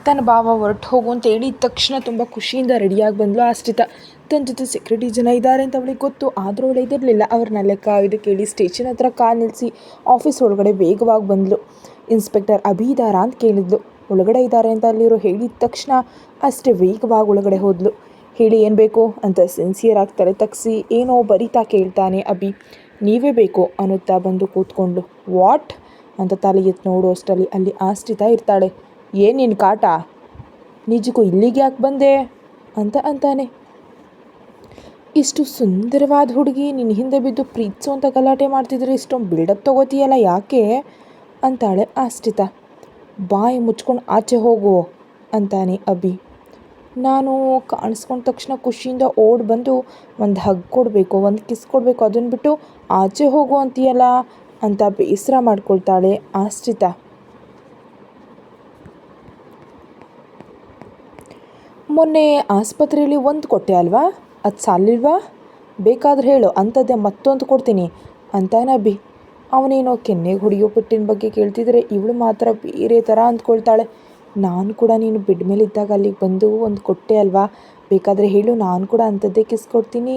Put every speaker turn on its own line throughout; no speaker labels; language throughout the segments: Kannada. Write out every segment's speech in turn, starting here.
ತನ್ನ ಭಾವ ಹೊರಟು ಹೋಗು ಅಂತ ಹೇಳಿದ ತಕ್ಷಣ ತುಂಬ ಖುಷಿಯಿಂದ ರೆಡಿಯಾಗಿ ಬಂದಳು ಆಶ್ರಿತ. ತನ್ನ ಜೊತೆ ಸೆಕ್ಯೂರಿಟಿ ಜನ ಇದ್ದಾರೆ ಅಂತ ಅವಳಿಗೆ ಗೊತ್ತು, ಆದರೂ ಅವಳು ಇದಿರಲಿಲ್ಲ. ಅವ್ರನ್ನೆಲ್ಲ ಕಾಯ್ದು ಕೇಳಿ ಸ್ಟೇಷನ್ ಹತ್ರ ಕಾರ್ ನಿಲ್ಲಿಸಿ ಆಫೀಸ್ ಒಳಗಡೆ ವೇಗವಾಗಿ ಬಂದಳು. ಇನ್ಸ್ಪೆಕ್ಟರ್ ಅಭಿ ಇದ್ದಾರಾ ಅಂತ ಕೇಳಿದ್ಲು. ಒಳಗಡೆ ಇದ್ದಾರೆ ಅಂತ ಅಲ್ಲಿರೋ ಹೇಳಿದ ತಕ್ಷಣ ಅಷ್ಟೇ ವೇಗವಾಗಿ ಒಳಗಡೆ ಹೋದ್ಲು. ಹೇಳಿ ಏನು ಬೇಕು ಅಂತ ಸಿನ್ಸಿಯರ್ ಆಗಿ ತಲೆ ತಗ್ಸಿ ಏನೋ ಬರಿತಾ ಕೇಳ್ತಾನೆ ಅಭಿ. ನೀವೇ ಬೇಕು ಅನ್ನುತ್ತಾ ಬಂದು ಕೂತ್ಕೊಂಡ್ಳು. ವಾಟ್ ಅಂತ ತಲೆ ಎತ್ತು ನೋಡು ಅಷ್ಟರಲ್ಲಿ ಅಲ್ಲಿ ಆಶ್ರಿತ ಇರ್ತಾಳೆ. ಏನು ನಿನ್ನ ಕಾಟ, ನಿಜಕ್ಕೂ ಇಲ್ಲಿಗೆ ಯಾಕೆ ಬಂದೆ ಅಂತ ಅಂತಾನೆ. ಇಷ್ಟು ಸುಂದರವಾದ ಹುಡುಗಿ ನಿನ್ನ ಹಿಂದೆ ಬಿದ್ದು ಪ್ರೀತಿಸು ಅಂತ ಗಲಾಟೆ ಮಾಡ್ತಿದ್ರೆ ಇಷ್ಟೊಂದು ಬಿಲ್ಡಪ್ ತೊಗೋತೀಯಲ್ಲ ಯಾಕೆ ಅಂತಾಳೆ ಆಶ್ರಿತ. ಬಾಯಿ ಮುಚ್ಕೊಂಡು ಆಚೆ ಹೋಗು ಅಂತಾನೆ ಅಭಿ. ನಾನು ಕಾಣಿಸ್ಕೊಂಡ ತಕ್ಷಣ ಖುಷಿಯಿಂದ ಓಡಿ ಬಂದು ಒಂದು ಹಗ್ ಕೊಡಬೇಕು, ಒಂದು ಕಿಸ್ ಕೊಡಬೇಕು, ಅದನ್ನು ಬಿಟ್ಟು ಆಚೆ ಹೋಗು ಅಂತೀಯಲ್ಲ ಅಂತ ಬೇಸರ ಮಾಡ್ಕೊಳ್ತಾಳೆ ಆಶ್ರಿತ. ಮೊನ್ನೆ ಆಸ್ಪತ್ರೆಯಲ್ಲಿ ಒಂದು ಕೊಟ್ಟೆ ಅಲ್ವಾ, ಅದು ಸಾಲಿಲ್ವಾ? ಬೇಕಾದ್ರೆ ಹೇಳು, ಅಂಥದ್ದೇ ಮತ್ತೊಂದು ಕೊಡ್ತೀನಿ ಅಂತಾನೆ ಅಭಿ. ಅವನೇನೋ ಕೆನ್ನೆಗೆ ಹೊಡೆಯೋ ಪೆಟ್ಟಿನ ಬಗ್ಗೆ ಕೇಳ್ತಿದ್ರೆ ಇವಳು ಮಾತ್ರ ಬೇರೆ ಥರ ಅಂದ್ಕೊಳ್ತಾಳೆ. ನಾನು ಕೂಡ ನೀನು ಬೆಡ್ ಮೇಲೆ ಇದ್ದಾಗ ಅಲ್ಲಿಗೆ ಬಂದು ಒಂದು ಕೊಟ್ಟೆ ಅಲ್ವಾ, ಬೇಕಾದರೆ ಹೇಳು, ನಾನು ಕೂಡ ಅಂಥದ್ದೇ ಕಿಸ್ ಕೊಡ್ತೀನಿ.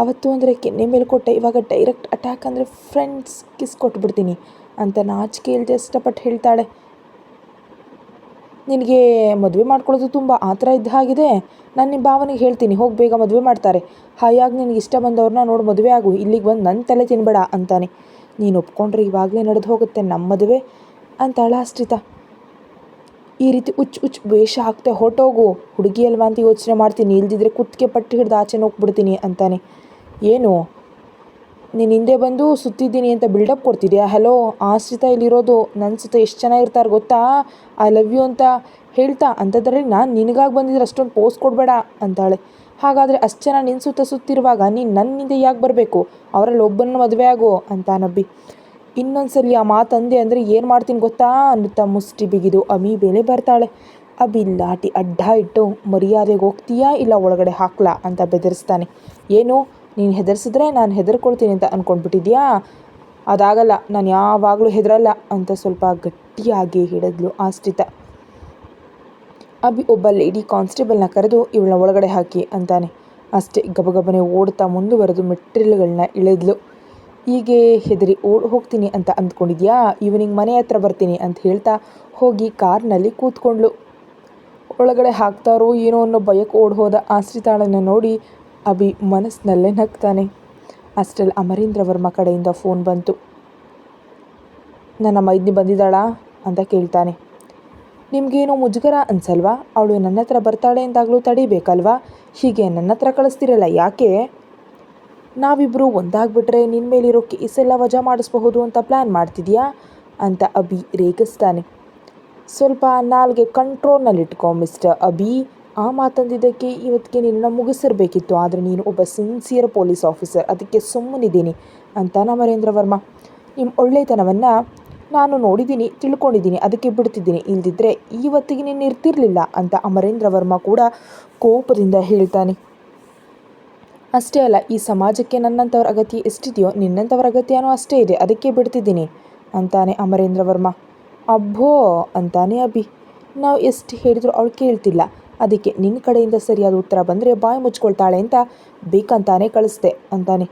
ಅವತ್ತು ಅಂದರೆ ಕೆನ್ನೆ ಮೇಲೆ ಕೊಟ್ಟೆ, ಇವಾಗ ಡೈರೆಕ್ಟ್ ಅಟ್ಯಾಕ್ ಅಂದರೆ ಫ್ರೆಂಡ್ಸ್ ಕಿಸ್ ಕೊಟ್ಬಿಡ್ತೀನಿ ಅಂತ ನಾಚಿಕೆ ಇಲ್ಲದೆ ಇಷ್ಟಪಟ್ಟು ಹೇಳ್ತಾಳೆ. ನಿನಗೆ ಮದುವೆ ಮಾಡ್ಕೊಳ್ಳೋದು ತುಂಬ ಆ ಥರ ಇದ್ದ ಹಾಗಿದೆ. ನಾನು ನಿಮ್ಮ ಭಾವನಿಗೆ ಹೇಳ್ತೀನಿ, ಹೋಗಿ ಬೇಗ ಮದುವೆ ಮಾಡ್ತಾರೆ, ಹಾಯಾಗಿ ನಿನಗೆ ಇಷ್ಟ ಬಂದವ್ರನ್ನ ನೋಡಿ ಮದುವೆ ಆಗು, ಇಲ್ಲಿಗೆ ಬಂದು ನನ್ನ ತಲೆ ತಿನ್ಬೇಡ ಅಂತಾನೆ. ನೀನು ಒಪ್ಕೊಂಡ್ರೆ ಇವಾಗಲೇ ನಡೆದು ಹೋಗುತ್ತೆ ನಮ್ಮ ಮದುವೆ ಅಂತಾಳ ಆಶ್ರಿತ. ಈ ರೀತಿ ಹುಚ್ಚು ವೇಷ ಹಾಕ್ತೆ ಹೊರಟೋಗು, ಹುಡುಗಿ ಅಲ್ವಾ ಅಂತ ಯೋಚನೆ ಮಾಡ್ತೀನಿ, ಇಲ್ದಿದ್ರೆ ಕುತ್ತಿಗೆ ಪಟ್ಟಿ ಹಿಡ್ದು ಆಚೆ ಹೋಗ್ಬಿಡ್ತೀನಿ ಅಂತಾನೆ. ಏನು ನೀನು ಹಿಂದೆ ಬಂದು ಸುತ್ತಿದ್ದೀನಿ ಅಂತ ಬಿಲ್ಡಪ್ ಕೊಡ್ತಿದ್ಯಾ? ಹಲೋ ಆಶ್ರಿತ ಇಲ್ಲಿರೋದು, ನನ್ನ ಸುತ್ತ ಎಷ್ಟು ಚೆನ್ನಾಗಿರ್ತಾರೆ ಗೊತ್ತಾ, ಐ ಲವ್ ಯು ಅಂತ ಹೇಳ್ತಾ, ಅಂಥದ್ರಲ್ಲಿ ನಾನು ನಿನಗಾಗಿ ಬಂದಿದ್ರೆ ಅಷ್ಟೊಂದು ಪೋಸ್ಟ್ ಕೊಡಬೇಡ ಅಂತಾಳೆ. ಹಾಗಾದರೆ ಅಷ್ಟು ಜನ ನಿನ್ನ ಸುತ್ತಿರುವಾಗ ನೀನು ನನ್ನಿಂದ ಯಾಕೆ ಬರಬೇಕು, ಅವರಲ್ಲಿ ಒಬ್ಬನ ಮದುವೆ ಆಗೋ ಅಂತಾನಬ್ಬಿ. ಇನ್ನೊಂದ್ಸಲಿ ಆ ಮಾತಂದೆ ಅಂದರೆ ಏನು ಮಾಡ್ತೀನಿ ಗೊತ್ತಾ ಅನ್ನುತ್ತಾ ಮುಷ್ಟಿ ಬಿಗಿದು ಅಮಿ ಬೇಲೆ ಬರ್ತಾಳೆ. ಅಭಿ ಲಾಟಿ ಅಡ್ಡ ಇಟ್ಟು ಮರ್ಯಾದೆಗೆ ಹೋಗ್ತೀಯಾ ಇಲ್ಲ ಒಳಗಡೆ ಹಾಕ್ಲಾ ಅಂತ ಬೆದರಿಸ್ತಾನೆ. ಏನು ನೀನು ಹೆದರ್ಸಿದ್ರೆ ನಾನು ಹೆದರ್ಕೊಳ್ತೀನಿ ಅಂತ ಅಂದ್ಕೊಂಡ್ಬಿಟ್ಟಿದ್ಯಾ? ಅದಾಗಲ್ಲ, ನಾನು ಯಾವಾಗಲೂ ಹೆದರಲ್ಲ ಅಂತ ಸ್ವಲ್ಪ ಗಟ್ಟಿಯಾಗಿ ಹಿಡಿದ್ಲು ಆಶ್ರಿತ. ಅಭಿ ಒಬ್ಬ ಲೇಡಿ ಕಾನ್ಸ್ಟೇಬಲ್ನ ಕರೆದು ಇವಳನ್ನ ಒಳಗಡೆ ಹಾಕಿ ಅಂತಾನೆ. ಅಷ್ಟೇ ಗಬಗಬನೆ ಓಡ್ತಾ ಮುಂದುವರೆದು ಮೆಟ್ಟಿಲುಗಳನ್ನ ಇಳಿದ್ಲು. ಹೀಗೆ ಹೆದರಿ ಹೋಗ್ತೀನಿ ಅಂತ ಅಂದ್ಕೊಂಡಿದ್ಯಾ, ಈವ್ನಿಂಗ್ ಮನೆ ಹತ್ರ ಬರ್ತೀನಿ ಅಂತ ಹೇಳ್ತಾ ಹೋಗಿ ಕಾರ್ನಲ್ಲಿ ಕೂತ್ಕೊಂಡ್ಳು. ಒಳಗಡೆ ಹಾಕ್ತಾರೋ ಏನೋ ಅನ್ನೋ ಭಯಕ್ಕೆ ಹೋದ ಆಶ್ರಿತಾಳನ್ನು ನೋಡಿ ಅಭಿ ಮನಸ್ಸಿನಲ್ಲೇ ನಗ್ತಾನೆ. ಅಷ್ಟರಲ್ಲಿ ಅಮರೇಂದ್ರ ವರ್ಮ ಕಡೆಯಿಂದ ಫೋನ್ ಬಂತು. ನನ್ನ ಮೈದ್ನಿ ಬಂದಿದ್ದಾಳಾ ಅಂತ ಕೇಳ್ತಾನೆ. ನಿಮಗೇನೋ ಮುಜುಗರ ಅನ್ಸಲ್ವಾ, ಅವಳು ನನ್ನ ಹತ್ರ ಬರ್ತಾಳೆ ಅಂತಾಗಲೂ ತಡಿಬೇಕಲ್ವಾ, ಹೀಗೆ ನನ್ನ ಹತ್ರ ಕಳಿಸ್ತಿರಲ್ಲ ಯಾಕೆ? ನಾವಿಬ್ಬರು ಒಂದಾಗ್ಬಿಟ್ರೆ ನಿನ್ನ ಮೇಲಿರೋ ಕೇಸೆಲ್ಲ ವಜಾ ಮಾಡಿಸ್ಬಹುದು ಅಂತ ಪ್ಲ್ಯಾನ್ ಮಾಡ್ತಿದ್ಯಾ ಅಂತ ಅಭಿ ರೇಗಿಸ್ತಾನೆ. ಸ್ವಲ್ಪ ನಾಲ್ಗೆ ಕಂಟ್ರೋಲ್ನಲ್ಲಿಟ್ಕೊ ಮಿಸ್ಟರ್ ಅಭಿ, ಆ ಮಾತಂದಿದ್ದಕ್ಕೆ ಇವತ್ತಿಗೆ ನಿನ್ನ ಮುಗಿಸಿರ್ಬೇಕಿತ್ತು, ಆದರೆ ನೀನು ಒಬ್ಬ ಸಿನ್ಸಿಯರ್ ಪೊಲೀಸ್ ಆಫೀಸರ್, ಅದಕ್ಕೆ ಸುಮ್ಮನಿದ್ದೀನಿ ಅಂತ ಅಮರೇಂದ್ರ ವರ್ಮ. ನಿಮ್ಮ ಒಳ್ಳೆತನವನ್ನು ನಾನು ನೋಡಿದ್ದೀನಿ, ತಿಳ್ಕೊಂಡಿದ್ದೀನಿ, ಅದಕ್ಕೆ ಬಿಡ್ತಿದ್ದೀನಿ, ಇಲ್ದಿದ್ರೆ ಇವತ್ತಿಗೆ ನೀನು ಇರ್ತಿರ್ಲಿಲ್ಲ ಅಂತ ಅಮರೇಂದ್ರ ವರ್ಮ ಕೂಡ ಕೋಪದಿಂದ ಹೇಳ್ತಾನೆ. ಅಷ್ಟೇ ಅಲ್ಲ, ಈ ಸಮಾಜಕ್ಕೆ ನನ್ನಂಥವ್ರ ಅಗತ್ಯ ಎಷ್ಟಿದೆಯೋ ನಿನ್ನಂಥವ್ರ ಅಗತ್ಯನೂ ಅಷ್ಟೇ ಇದೆ, ಅದಕ್ಕೆ ಬಿಡ್ತಿದ್ದೀನಿ ಅಂತಾನೆ ಅಮರೇಂದ್ರ ವರ್ಮ. ಅಬ್ಬೋ ಅಂತಾನೆ ಅಭಿ. ನಾವು ಎಷ್ಟು ಹೇಳಿದ್ರು ಅವಳು ಕೇಳ್ತಿಲ್ಲ, ಅದಕ್ಕೆ ನಿನ್ನ ಕಡೆಯಿಂದ ಸರಿಯಾದ ಉತ್ತರ ಬಂದರೆ ಬಾಯಿ ಮುಚ್ಕೊಳ್ತಾಳೆ ಅಂತ ಬೇಕಂತಾನೆ ಕಳಿಸ್ದೆ ಅಂತಾನೆ.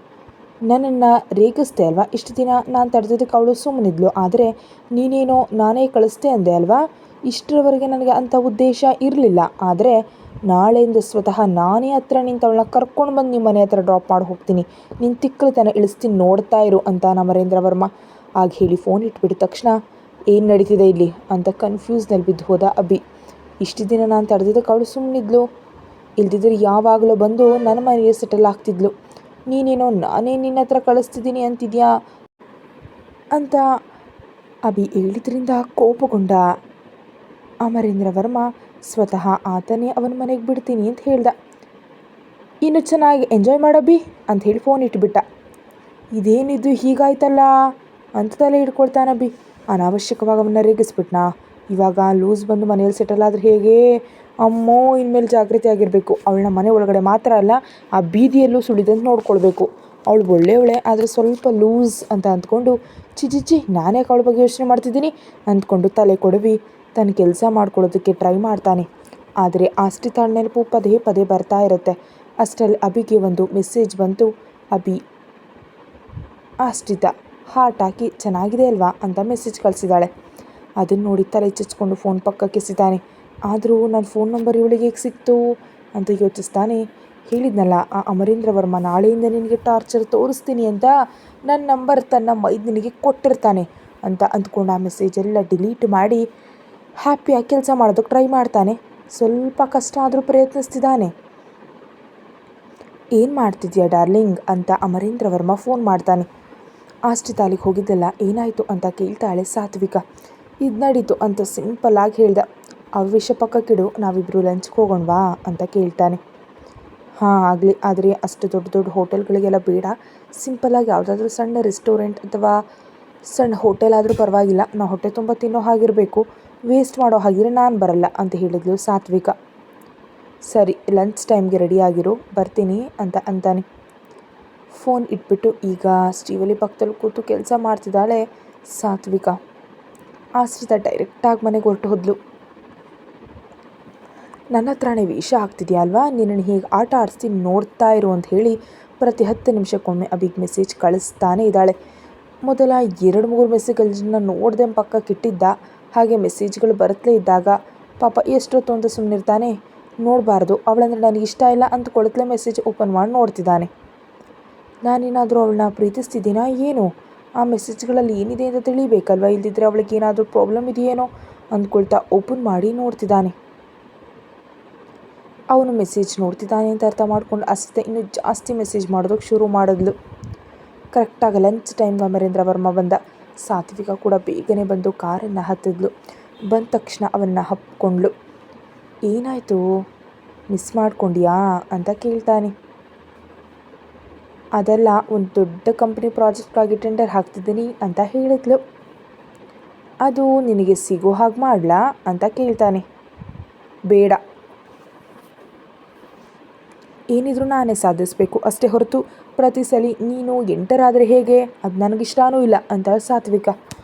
ನನ್ನನ್ನು ರೇಗಿಸ್ದೆ ಅಲ್ವಾ, ಇಷ್ಟು ದಿನ ನಾನು ತಡೆದಿದ್ದಕ್ಕೆ ಅವಳು ಸುಮ್ಮನಿದ್ಲು, ಆದರೆ ನೀನೇನೋ ನಾನೇ ಕಳಿಸ್ದೆ ಅಂದೆ ಅಲ್ವಾ, ಇಷ್ಟರವರೆಗೆ ನನಗೆ ಅಂಥ ಉದ್ದೇಶ ಇರಲಿಲ್ಲ, ಆದರೆ ನಾಳೆಯಿಂದ ಸ್ವತಃ ನಾನೇ ಹತ್ರ ನಿಂತವಳನ್ನ ಕರ್ಕೊಂಡು ಬಂದು ನಿಮ್ಮ ಮನೆ ಹತ್ರ ಡ್ರಾಪ್ ಮಾಡಿ ಹೋಗ್ತೀನಿ, ನಿನ್ನ ತಿಕ್ಕಲತನ ಇಳಿಸ್ತೀನಿ, ನೋಡ್ತಾ ಇರು ಅಂತ ಅಮರೇಂದ್ರ ವರ್ಮ. ಆಗ ಹೇಳಿ ಫೋನ್ ಇಟ್ಬಿಟ್ಟ ತಕ್ಷಣ ಏನು ನಡೀತಿದೆ ಇಲ್ಲಿ ಅಂತ ಕನ್ಫ್ಯೂಸ್ನಲ್ಲಿ ಬಿದ್ದು ಹೋದ ಅಭಿ. ಇಷ್ಟು ದಿನ ನಾನು ತಡೆದಿದ್ದಕ್ಕೆ ಅವಳು ಸುಮ್ಮನಿದ್ಲು, ಇಲ್ದಿದ್ರೆ ಯಾವಾಗಲೂ ಬಂದು ನನ್ನ ಮನೆಗೆ ಸೆಟಲ್ ಆಗ್ತಿದ್ಲು, ನೀನೇನೋ ನಾನೇ ನಿನ್ನ ಹತ್ರ ಕಳಿಸ್ತಿದ್ದೀನಿ ಅಂತಿದ್ಯಾ ಅಂತ ಅಭಿ ಹೇಳಿದ್ರಿಂದ ಕೋಪಗೊಂಡ ಅಮರೇಂದ್ರ ವರ್ಮ ಸ್ವತಃ ಆತನೇ ಅವನ ಮನೆಗೆ ಬಿಡ್ತೀನಿ ಅಂತ ಹೇಳ್ದ. ಇನ್ನು ಚೆನ್ನಾಗಿ ಎಂಜಾಯ್ ಮಾಡಬ್ಬಿ ಅಂತ ಹೇಳಿ ಫೋನ್ ಇಟ್ಬಿಟ್ಟ. ಇದೇನಿದ್ದು ಹೀಗಾಯ್ತಲ್ಲ ಅಂತ ತಲೆ ಹಿಡ್ಕೊಳ್ತಾನಬ್ಬಿ. ಅನಾವಶ್ಯಕವಾಗಿ ಅವನ್ನ ರೇಗಿಸ್ಬಿಟ್ನಾ, ಇವಾಗ ಲೂಸ್ ಬಂದು ಮನೇಲಿ ಸೆಟಲ್ ಆದರೆ ಹೇಗೆ, ಅಮ್ಮೋ ಇನ್ಮೇಲೆ ಜಾಗೃತಿ ಆಗಿರಬೇಕು, ಅವಳನ್ನ ಮನೆ ಒಳಗಡೆ ಮಾತ್ರ ಅಲ್ಲ ಆ ಬೀದಿಯಲ್ಲೂ ಸುಳಿದಂತೆ ನೋಡ್ಕೊಳ್ಬೇಕು. ಅವಳು ಒಳ್ಳೆಯವಳೆ, ಆದರೆ ಸ್ವಲ್ಪ ಲೂಸ್ ಅಂತ ಅಂದ್ಕೊಂಡು ಚಿಚಿಚಿ ನಾನೇ ಅವಳ ಬಗ್ಗೆ ಯೋಚನೆ ಮಾಡ್ತಿದ್ದೀನಿ ಅಂದ್ಕೊಂಡು ತಲೆ ಕೊಡವಿ ತನ್ನ ಕೆಲಸ ಮಾಡ್ಕೊಳ್ಳೋದಕ್ಕೆ ಟ್ರೈ ಮಾಡ್ತಾನೆ. ಆದರೆ ಆಶ್ರಿತಾಳ ನೆನಪು ಪದೇ ಪದೇ ಬರ್ತಾ ಇರುತ್ತೆ. ಅಷ್ಟರಲ್ಲಿ ಅಭಿಗೆ ಒಂದು ಮೆಸೇಜ್ ಬಂತು. ಅಭಿ ಆಶ್ರಿತಾ ಹಾರ್ಟ್ ಹಾಕಿ ಚೆನ್ನಾಗಿದೆ ಅಲ್ವಾ ಅಂತ ಮೆಸೇಜ್ ಕಳಿಸಿದ್ದಾಳೆ. ಅದನ್ನು ನೋಡಿ ತಲೆ ಚಚ್ಕೊಂಡು ಫೋನ್ ಪಕ್ಕಕ್ಕೆ ಎಸಿತಾನೆ. ಆದರೂ ನನ್ನ ಫೋನ್ ನಂಬರ್ ಇವಳಿಗೆ ಹೇಗೆ ಸಿಕ್ತು ಅಂತ ಯೋಚಿಸ್ತಾನೆ. ಹೇಳಿದ್ನಲ್ಲ ಆ ಅಮರೇಂದ್ರ ವರ್ಮ ನಾಳೆಯಿಂದ ನಿನಗೆ ಟಾರ್ಚರ್ ತೋರಿಸ್ತೀನಿ ಅಂತ ನನ್ನ ನಂಬರ್ ತನ್ನ ಮೈದನಿಗೆ ಕೊಟ್ಟಿರ್ತಾನೆ ಅಂತ ಅಂದ್ಕೊಂಡು ಆ ಮೆಸೇಜ್ ಎಲ್ಲ ಡಿಲೀಟ್ ಮಾಡಿ ಹ್ಯಾಪಿಯಾಗಿ ಕೆಲಸ ಮಾಡೋದಕ್ಕೆ ಟ್ರೈ ಮಾಡ್ತಾನೆ. ಸ್ವಲ್ಪ ಕಷ್ಟ ಆದರೂ ಪ್ರಯತ್ನಿಸ್ತಿದ್ದಾನೆ. ಏನು ಮಾಡ್ತಿದ್ಯಾ ಡಾರ್ಲಿಂಗ್ ಅಂತ ಅಮರೇಂದ್ರ ವರ್ಮ ಫೋನ್ ಮಾಡ್ತಾನೆ. ಆಶ್ರಿತಾಲಿಗೆ ಹೋಗಿದ್ದಲ್ಲ ಏನಾಯಿತು ಅಂತ ಕೇಳ್ತಾಳೆ ಸಾತ್ವಿಕ. ಇದು ನಡೀತು ಅಂತ ಸಿಂಪಲ್ಲಾಗಿ ಹೇಳ್ದ. ಅವ್ರ ವಿಷಯ ಪಕ್ಕಕ್ಕಿಡು, ನಾವಿಬ್ಬರು ಲಂಚ್ಗೆ ಹೋಗೋಣವಾ ಅಂತ ಕೇಳ್ತಾನೆ. ಹಾಂ ಆಗಲಿ, ಆದರೆ ಅಷ್ಟು ದೊಡ್ಡ ದೊಡ್ಡ ಹೋಟೆಲ್ಗಳಿಗೆಲ್ಲ ಬೇಡ. ಸಿಂಪಲ್ಲಾಗಿ ಯಾವುದಾದ್ರೂ ಸಣ್ಣ ರೆಸ್ಟೋರೆಂಟ್ ಅಥವಾ ಸಣ್ಣ ಹೋಟೆಲ್ ಆದರೂ ಪರವಾಗಿಲ್ಲ. ನಾವು ಹೊಟ್ಟೆ ತುಂಬ ತಿನ್ನೋ ಹಾಗಿರಬೇಕು, ವೇಸ್ಟ್ ಮಾಡೋ ಹಾಗಿದ್ರೆ ನಾನು ಬರಲ್ಲ ಅಂತ ಹೇಳಿದ್ಲು ಸಾತ್ವಿಕ. ಸರಿ, ಲಂಚ್ ಟೈಮ್ಗೆ ರೆಡಿಯಾಗಿರು, ಬರ್ತೀನಿ ಅಂತ ಅಂತಾನೆ. ಫೋನ್ ಇಟ್ಬಿಟ್ಟು ಈಗ ಸ್ಟೀವಲ್ಲಿ ಪಕ್ಕದಲ್ಲಿ ಕೂತು ಕೆಲಸ ಮಾಡ್ತಿದ್ದಾಳೆ ಸಾತ್ವಿಕ. ಆಶ್ರಿತ ಡೈರೆಕ್ಟಾಗಿ ಮನೆಗೆ ಹೊರಟು ಹೋದ್ಲು. ನನ್ನ ಹತ್ರನೇ ವೇಷ ಆಗ್ತಿದೆಯಾ ಅಲ್ವಾ, ನಿನ್ನನ್ನು ಹೀಗೆ ಆಟ ಆಡಿಸ್ತೀನಿ ನೋಡ್ತಾ ಇರು ಅಂತ ಹೇಳಿ ಪ್ರತಿ 10 ನಿಮಿಷಕ್ಕೊಮ್ಮೆ ಅಭಿಗೆ ಮೆಸೇಜ್ ಕಳಿಸ್ತಾನೆ ಇದ್ದಾಳೆ. ಮೊದಲ 2-3 ಮೆಸೇಜ್ಗಳನ್ನ ನೋಡ್ದೆ ಪಕ್ಕಕ್ಕಿಟ್ಟಿದ್ದ. ಹಾಗೆ ಮೆಸೇಜ್ಗಳು ಬರುತ್ತಲೇ ಇದ್ದಾಗ ಪಾಪ ಎಷ್ಟೊತ್ತು ಅಂತ ಸುಮ್ಮನಿರ್ತಾನೆ. ನೋಡಬಾರ್ದು, ಅವಳಂದ್ರೆ ನನಗೆ ಇಷ್ಟ ಇಲ್ಲ ಅಂದ್ಕೊಳತ್ಲೇ ಮೆಸೇಜ್ ಓಪನ್ ಮಾಡಿ ನೋಡ್ತಿದ್ದಾನೆ. ನಾನೇನಾದರೂ ಅವಳನ್ನ ಪ್ರೀತಿಸ್ತಿದ್ದೀನಾ ಏನು? ಆ ಮೆಸೇಜ್ಗಳಲ್ಲಿ ಏನಿದೆ ಅಂತ ತಿಳಿಬೇಕಲ್ವ, ಇಲ್ದಿದ್ರೆ ಅವಳಿಗೆ ಏನಾದರೂ ಪ್ರಾಬ್ಲಮ್ ಇದೆಯೇನೋ ಅಂದ್ಕೊಳ್ತಾ ಓಪನ್ ಮಾಡಿ ನೋಡ್ತಿದ್ದಾನೆ. ಅವನು ಮೆಸೇಜ್ ನೋಡ್ತಿದ್ದಾನೆ ಅಂತ ಅರ್ಥ ಮಾಡ್ಕೊಂಡು ಅಷ್ಟೇ ಇನ್ನೂ ಜಾಸ್ತಿ ಮೆಸೇಜ್ ಮಾಡೋದಕ್ಕೆ ಶುರು ಮಾಡಿದ್ಲು. ಕರೆಕ್ಟಾಗಿ ಲಂಚ್ ಟೈಮ್ಗೆ ಅಮರೇಂದ್ರ ವರ್ಮ ಬಂದ. ಸಾತ್ವಿಕ ಕೂಡ ಬೇಗನೆ ಬಂದು ಕಾರನ್ನು ಹತ್ತಿದ್ಲು. ಬಂದ ತಕ್ಷಣ ಅವನ್ನ ಹಪ್ಕೊಂಡ್ಳು. ಏನಾಯಿತು, ಮಿಸ್ ಮಾಡ್ಕೊಂಡ್ಯಾ ಅಂತ ಕೇಳ್ತಾನೆ. ಅದೆಲ್ಲ ಒಂದು ದೊಡ್ಡ ಕಂಪ್ನಿ ಪ್ರಾಜೆಕ್ಟ್ಗಾಗಿ ಟೆಂಡರ್ ಹಾಕ್ತಿದ್ದೀನಿ ಅಂತ ಹೇಳಿದ್ಲು. ಅದು ನಿನಗೆ ಸಿಗೋ ಹಾಗೆ ಮಾಡಲಾ ಅಂತ ಕೇಳ್ತಾನೆ. ಬೇಡ, ಏನಿದ್ರು ನಾನೇ ಸಾಧಿಸಬೇಕು ಅಷ್ಟೇ ಹೊರತು ಪ್ರತಿ ಸಲ ನೀನು ಎಂಟರಾದರೆ ಹೇಗೆ, ಅದು ನನಗಿಷ್ಟನೂ ಇಲ್ಲ ಅಂತ ಸಾತ್ವಿಕ.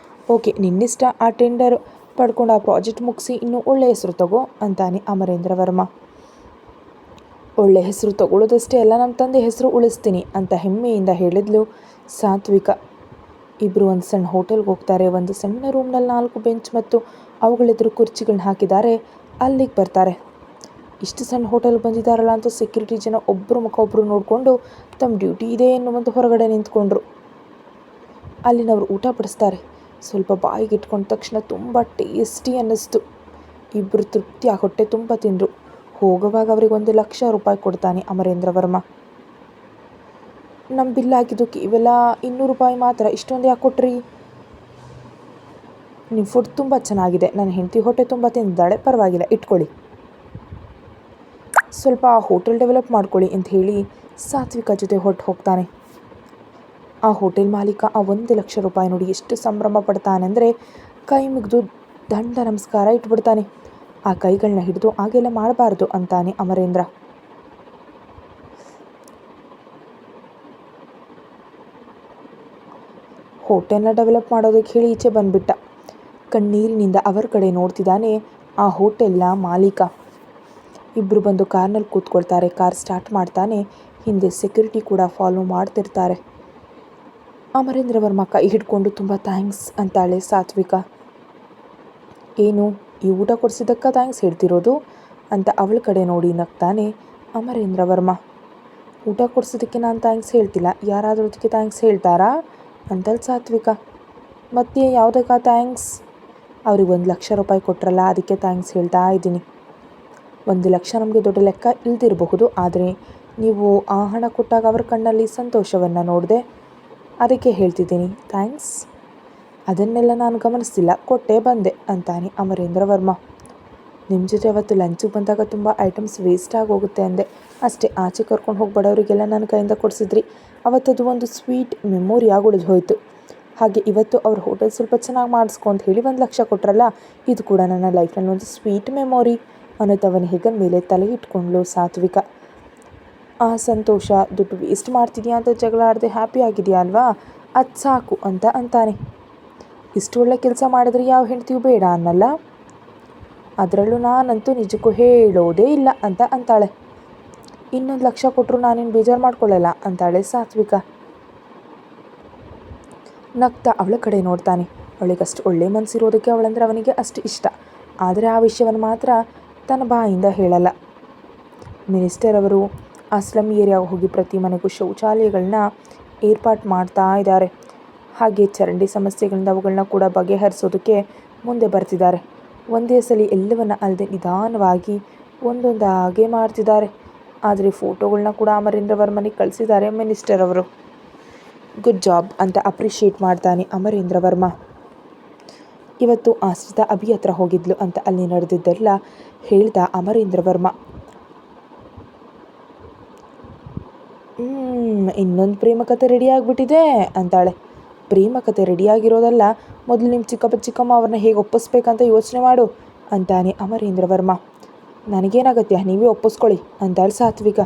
ಓಕೆ, ನಿನ್ನಿಷ್ಟ, ಆ ಟೆಂಡರ್ ಪಡ್ಕೊಂಡು ಆ ಪ್ರಾಜೆಕ್ಟ್ ಮುಗಿಸಿ ಇನ್ನೂ ಒಳ್ಳೆ ಹೆಸರು ತಗೋ ಅಂತಾನೆ ಅಮರೇಂದ್ರ ವರ್ಮ. ಒಳ್ಳೆ ಹೆಸರು ತಗೊಳ್ಳೋದಷ್ಟೇ ಅಲ್ಲ, ನಮ್ಮ ತಂದೆ ಹೆಸರು ಉಳಿಸ್ತೀನಿ ಅಂತ ಹೆಮ್ಮೆಯಿಂದ ಹೇಳಿದ್ಲು ಸಾತ್ವಿಕ. ಇಬ್ಬರು ಒಂದು ಸಣ್ಣ ಹೋಟೆಲ್ಗೆ ಹೋಗ್ತಾರೆ. ಒಂದು ಸಣ್ಣ ರೂಮ್ನಲ್ಲಿ 4 ಬೆಂಚ್ ಮತ್ತು ಅವುಗಳೆದುರು ಕುರ್ಚಿಗಳನ್ನ ಹಾಕಿದ್ದಾರೆ. ಅಲ್ಲಿಗೆ ಬರ್ತಾರೆ. ಇಷ್ಟು ಸಣ್ಣ ಹೋಟೆಲ್ಗೆ ಬಂದಿದ್ದಾರಲ್ಲ ಅಂತ ಸೆಕ್ಯೂರಿಟಿ ಜನ ಒಬ್ಬರು ಮುಖ ಒಬ್ಬರು ನೋಡಿಕೊಂಡು ತಮ್ಮ ಡ್ಯೂಟಿ ಇದೆ ಎನ್ನುವಂತ ಹೊರಗಡೆ ನಿಂತ್ಕೊಂಡ್ರು. ಅಲ್ಲಿನವರು ಊಟ ಬಡಿಸ್ತಾರೆ. ಸ್ವಲ್ಪ ಬಾಯಿಗೆ ಇಟ್ಕೊಂಡ ತಕ್ಷಣ ತುಂಬ ಟೇಸ್ಟಿ ಅನ್ನಿಸ್ತು. ಇಬ್ಬರು ತೃಪ್ತಿಯಾಗಿ ಹೊಟ್ಟೆ ತುಂಬ ತಿಂದರು. ಹೋಗುವಾಗ ಅವರಿಗೆ 1,00,000 ರೂಪಾಯಿ ಕೊಡ್ತಾನೆ ಅಮರೇಂದ್ರ ವರ್ಮ. ನಮ್ಮ ಬಿಲ್ ಆಗಿದ್ದು ಕೇವಲ 200 ರೂಪಾಯಿ ಮಾತ್ರ, ಇಷ್ಟೊಂದು ಯಾಕೆ ಕೊಟ್ರಿ? ನಿಮ್ಮ ಫುಡ್ ತುಂಬ ಚೆನ್ನಾಗಿದೆ, ನನ್ನ ಹೆಂಡತಿ ಹೊಟ್ಟೆ ತುಂಬ ತಿಂದಿದ್ದಾಳೆ, ಪರವಾಗಿಲ್ಲ ಇಟ್ಕೊಳ್ಳಿ, ಸ್ವಲ್ಪ ಹೋಟೆಲ್ ಡೆವಲಪ್ ಮಾಡ್ಕೊಳ್ಳಿ ಅಂತ ಹೇಳಿ ಸಾತ್ವಿಕ ಜೊತೆ ಹೊರಟು ಹೋಗ್ತಾನೆ. ಆ ಹೋಟೆಲ್ ಮಾಲೀಕ ಆ 1,00,000 ರೂಪಾಯಿ ನೋಡಿ ಎಷ್ಟು ಸಂಭ್ರಮ ಪಡ್ತಾನೆಂದರೆ ಕೈ ಮುಗಿದು ದಂಡ ನಮಸ್ಕಾರ ಇಟ್ಬಿಡ್ತಾನೆ. ಆ ಕೈಗಳನ್ನ ಹಿಡಿದು ಹಾಗೆಲ್ಲ ಮಾಡಬಾರ್ದು ಅಂತಾನೆ ಅಮರೇಂದ್ರ. ಹೋಟೆಲ್ನ ಡೆವಲಪ್ ಮಾಡೋದಕ್ಕೆ ಹೇಳಿ ಈಚೆ ಬಂದುಬಿಟ್ಟ. ಕಣ್ಣೀರಿನಿಂದ ಅವರ ಕಡೆ ನೋಡ್ತಿದ್ದಾನೆ ಆ ಹೋಟೆಲ್ನ ಮಾಲೀಕ. ಇಬ್ಬರು ಬಂದು ಕಾರ್ನಲ್ಲಿ ಕೂತ್ಕೊಳ್ತಾರೆ. ಕಾರ್ ಸ್ಟಾರ್ಟ್ ಮಾಡ್ತಾನೆ. ಹಿಂದೆ ಸೆಕ್ಯೂರಿಟಿ ಕೂಡ ಫಾಲೋ ಮಾಡ್ತಿರ್ತಾರೆ. ಅಮರೇಂದ್ರ ವರ್ಮ ಕೈ ಹಿಡ್ಕೊಂಡು ತುಂಬ ಥ್ಯಾಂಕ್ಸ್ ಅಂತಾಳೆ ಸಾತ್ವಿಕ. ಏನು, ಈ ಊಟ ಕೊಡಿಸಿದ್ದಕ್ಕ ಥ್ಯಾಂಕ್ಸ್ ಹೇಳ್ತಿರೋದು ಅಂತ ಅವಳ ಕಡೆ ನೋಡಿ ನಗ್ತಾನೆ ಅಮರೇಂದ್ರ ವರ್ಮ. ಊಟ ಕೊಡಿಸೋದಕ್ಕೆ ನಾನು ಥ್ಯಾಂಕ್ಸ್ ಹೇಳ್ತಿಲ್ಲ, ಯಾರಾದರೂ ಅದಕ್ಕೆ ಥ್ಯಾಂಕ್ಸ್ ಹೇಳ್ತಾರಾ ಅಂತಲ್ಲಿ ಸಾತ್ವಿಕ. ಮತ್ತೆ ಯಾವುದಕ್ಕ ಥ್ಯಾಂಕ್ಸ್? ಅವ್ರಿಗೆ 1,00,000 ರೂಪಾಯಿ ಕೊಟ್ರಲ್ಲ, ಅದಕ್ಕೆ ಥ್ಯಾಂಕ್ಸ್ ಹೇಳ್ತಾ ಇದ್ದೀನಿ. 1,00,000 ನಮಗೆ ದೊಡ್ಡ ಲೆಕ್ಕ ಇಲ್ದಿರಬಹುದು, ಆದರೆ ನೀವು ಆ ಹಣ ಕೊಟ್ಟಾಗ ಅವ್ರ ಕಣ್ಣಲ್ಲಿ ಸಂತೋಷವನ್ನು ನೋಡಿದೆ, ಅದಕ್ಕೆ ಹೇಳ್ತಿದ್ದೀನಿ ಥ್ಯಾಂಕ್ಸ್. ಅದನ್ನೆಲ್ಲ ನಾನು ಗಮನಿಸ್ತಿಲ್ಲ, ಕೊಟ್ಟೇ ಬಂದೆ ಅಂತಾನೆ ಅಮರೇಂದ್ರ ವರ್ಮ. ನಿಮ್ಮ ಜೊತೆ ಅವತ್ತು ಲಂಚಿಗೆ ಬಂದಾಗ ತುಂಬ ಐಟಮ್ಸ್ ವೇಸ್ಟ್ ಆಗೋಗುತ್ತೆ ಅಂದೆ, ಅಷ್ಟೇ. ಆಚೆ ಕರ್ಕೊಂಡು ಹೋಗಿ ಬಡವರಿಗೆಲ್ಲ ನನ್ನ ಕೈಯಿಂದ ಕೊಡಿಸಿದ್ರಿ. ಅವತ್ತದು ಒಂದು ಸ್ವೀಟ್ ಮೆಮೊರಿ ಆಗಿ ಉಳಿದು ಹೋಯಿತು. ಹಾಗೆ ಇವತ್ತು ಅವ್ರ ಹೋಟೆಲ್ ಸ್ವಲ್ಪ ಚೆನ್ನಾಗಿ ಮಾಡಿಸ್ಕೊ ಅಂತ ಹೇಳಿ 1,00,000 ಕೊಟ್ರಲ್ಲ, ಇದು ಕೂಡ ನನ್ನ ಲೈಫ್ನಲ್ಲಿ ಒಂದು ಸ್ವೀಟ್ ಮೆಮೊರಿ ಅನ್ನೋದವನ ಹೆಗಲ ಮೇಲೆ ತಲೆ ಇಟ್ಕೊಂಡ್ಲು ಸಾತ್ವಿಕ. ಆ ಸಂತೋಷ, ದುಡ್ಡು ವೇಸ್ಟ್ ಮಾಡ್ತಿದ್ಯಾ ಅಂತ ಜಗಳ ಆಡದೆ ಹ್ಯಾಪಿ ಆಗಿದೆಯಾ ಅಲ್ವಾ, ಅದು ಸಾಕು ಅಂತ ಅಂತಾನೆ. ಇಷ್ಟು ಒಳ್ಳೆ ಕೆಲಸ ಮಾಡಿದ್ರೆ ಯಾವ ಹೆಂಡ್ತಿಯೂ ಬೇಡ ಅನ್ನಲ್ಲ. ಅದರಲ್ಲೂ ನಾನಂತೂ ನಿಜಕ್ಕೂ ಹೇಳೋದೇ ಇಲ್ಲ ಅಂತ ಅಂತಾಳೆ. ಇನ್ನೊಂದು 1,00,000 ಕೊಟ್ಟರು ನಾನೇನು ಬೇಜಾರು ಮಾಡ್ಕೊಳ್ಳಲ್ಲ ಅಂತಾಳೆ ಸಾತ್ವಿಕ. ನಗ್ತಾ ಅವಳ ಕಡೆ ನೋಡ್ತಾನೆ. ಅವಳಿಗಷ್ಟು ಒಳ್ಳೆ ಮನಸ್ಸಿರೋದಕ್ಕೆ ಅವಳಂದ್ರೆ ಅವನಿಗೆ ಅಷ್ಟು ಇಷ್ಟ. ಆದರೆ ಆ ವಿಷಯವನ್ನು ಮಾತ್ರ ತನ್ನ ಬಾಯಿಂದ ಹೇಳಲ್ಲ. ಮಿನಿಸ್ಟರ್ ಅವರು ಆ ಸ್ಲಮ್ ಏರಿಯಾಗೆ ಹೋಗಿ ಪ್ರತಿ ಮನೆಗೂ ಶೌಚಾಲಯಗಳನ್ನ ಏರ್ಪಾಟ್ ಮಾಡ್ತಾ ಇದ್ದಾರೆ. ಹಾಗೆ ಚರಂಡಿ ಸಮಸ್ಯೆಗಳಿಂದ ಅವುಗಳನ್ನ ಕೂಡ ಬಗೆಹರಿಸೋದಕ್ಕೆ ಮುಂದೆ ಬರ್ತಿದ್ದಾರೆ. ಒಂದೇ ಸಲ ಎಲ್ಲವನ್ನ ಅಲ್ಲದೆ ನಿಧಾನವಾಗಿ ಒಂದೊಂದಾಗೆ ಮಾಡ್ತಿದ್ದಾರೆ. ಆದರೆ ಫೋಟೋಗಳನ್ನ ಕೂಡ ಅಮರೇಂದ್ರ ವರ್ಮನಿಗೆ ಕಳಿಸಿದ್ದಾರೆ ಮಿನಿಸ್ಟರ್ ಅವರು. ಗುಡ್ ಜಾಬ್ ಅಂತ ಅಪ್ರಿಷಿಯೇಟ್ ಮಾಡ್ತಾನೆ ಅಮರೇಂದ್ರ ವರ್ಮ. ಇವತ್ತು ಆಶ್ರಿತ ಅಭಿ ಹತ್ರ ಹೋಗಿದ್ಲು ಅಂತ ಅಲ್ಲಿ ನಡೆದಿದ್ದೆಲ್ಲ ಹೇಳ್ದ ಅಮರೇಂದ್ರ ವರ್ಮ. ಇನ್ನೊಂದು ಪ್ರೇಮಕತೆ ರೆಡಿ ಆಗಿಬಿಟ್ಟಿದೆ ಅಂತಾಳೆ. ಪ್ರೇಮಕತೆ ರೆಡಿಯಾಗಿರೋದಲ್ಲ, ಮೊದಲು ನಿಮ್ಮ ಚಿಕ್ಕಮ್ಮ ಅವ್ರನ್ನ ಹೇಗೆ ಒಪ್ಪಿಸ್ಬೇಕಂತ ಯೋಚನೆ ಮಾಡು ಅಂತಾನೆ ಅಮರೇಂದ್ರ ವರ್ಮ. ನನಗೇನಾಗತ್ಯ, ನೀವೇ ಒಪ್ಪಿಸ್ಕೊಳ್ಳಿ ಅಂತಾಳೆ ಸಾತ್ವಿಕ.